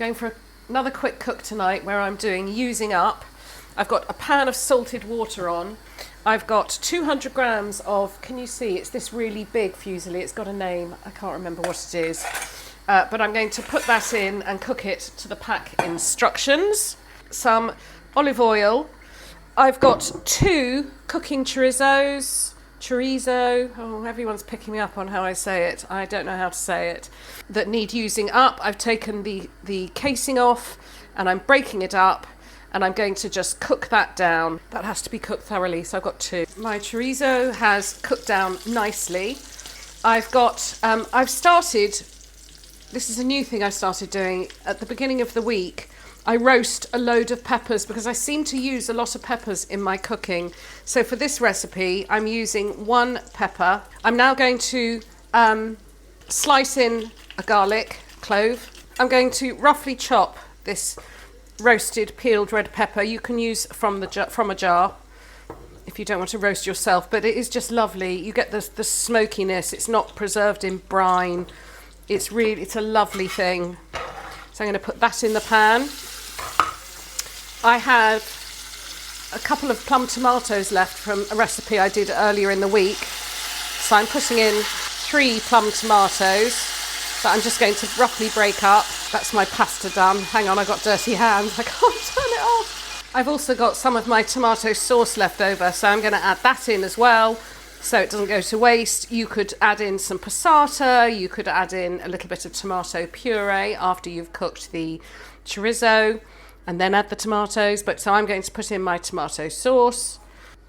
going for another quick cook tonight where I'm using up. I've got a pan of salted water on. I've got 200 grams of, can you see, it's this really big fusilli. It's got a name. I can't remember what it is. But I'm going to put that in and cook it to the pack instructions. Some olive oil. I've got 2 cooking chorizos. Chorizo, oh, everyone's picking me up on how I say it. I don't know how to say it. That need using up. I've taken the casing off and I'm breaking it up and I'm going to just cook that down. That has to be cooked thoroughly, so I've got 2. My chorizo has cooked down nicely. I've started, this is a new thing I started doing at the beginning of the week. I roast a load of peppers because I seem to use a lot of peppers in my cooking. So for this recipe, I'm using 1 pepper. I'm now going to slice in a garlic clove. I'm going to roughly chop this roasted peeled red pepper. You can use from a jar if you don't want to roast yourself, but it is just lovely. You get the smokiness. It's not preserved in brine. It's a lovely thing. So I'm going to put that in the pan. I have a couple of plum tomatoes left from a recipe I did earlier in the week. So I'm putting in 3 plum tomatoes that I'm just going to roughly break up. That's my pasta done. Hang on, I've got dirty hands. I can't turn it off. I've also got some of my tomato sauce left over, so I'm going to add that in as well so it doesn't go to waste. You could add in some passata. You could add in a little bit of tomato puree after you've cooked the chorizo, and then add the tomatoes. But so I'm going to put in my tomato sauce.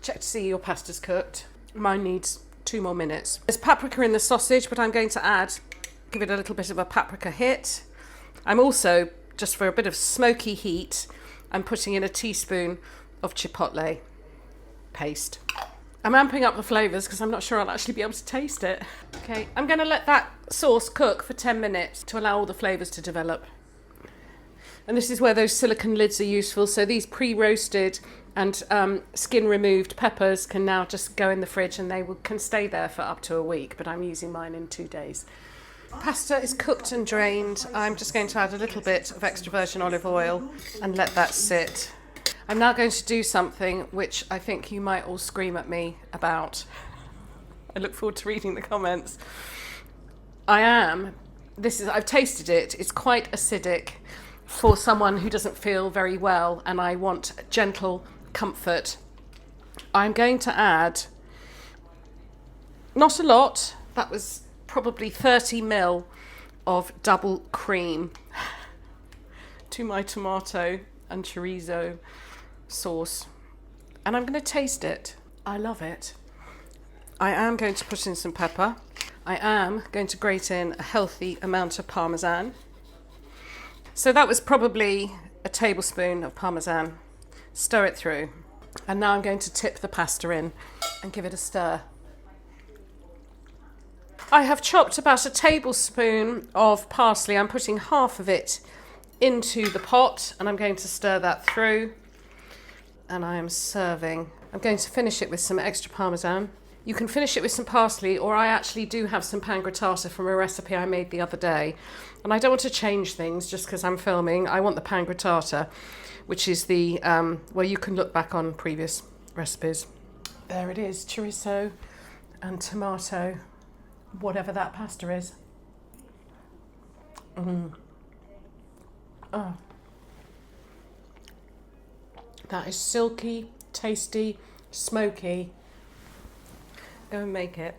Check to see your pasta's cooked. Mine needs 2 more minutes. There's paprika in the sausage, but I'm going to give it a little bit of a paprika hit. I'm also, just for a bit of smoky heat, I'm putting in a teaspoon of chipotle paste. I'm amping up the flavours because I'm not sure I'll actually be able to taste it. Okay, I'm going to let that sauce cook for 10 minutes to allow all the flavours to develop. And this is where those silicone lids are useful. So these pre-roasted and skin removed peppers can now just go in the fridge and they can stay there for up to a week, but I'm using mine in 2 days. Pasta is cooked and drained. I'm just going to add a little bit of extra virgin olive oil and let that sit. I'm now going to do something which I think you might all scream at me about. I look forward to reading the comments. I've tasted it. It's quite acidic for someone who doesn't feel very well, and I want gentle comfort. I'm going to add, not a lot, that was probably 30 ml of double cream to my tomato and chorizo sauce. And I'm going to taste it. I love it. I am going to put in some pepper. I am going to grate in a healthy amount of parmesan. So that was probably a tablespoon of parmesan. Stir it through. And now I'm going to tip the pasta in and give it a stir. I have chopped about a tablespoon of parsley. I'm putting half of it into the pot and I'm going to stir that through. And I am serving. I'm going to finish it with some extra parmesan. You can finish it with some parsley, or I actually do have some pan grattata from a recipe I made the other day. And I don't want to change things just because I'm filming. I want the pan grattata, which is the, well, you can look back on previous recipes. There it is, chorizo and tomato, whatever that pasta is. Oh. That is silky, tasty, smoky. Go and make it.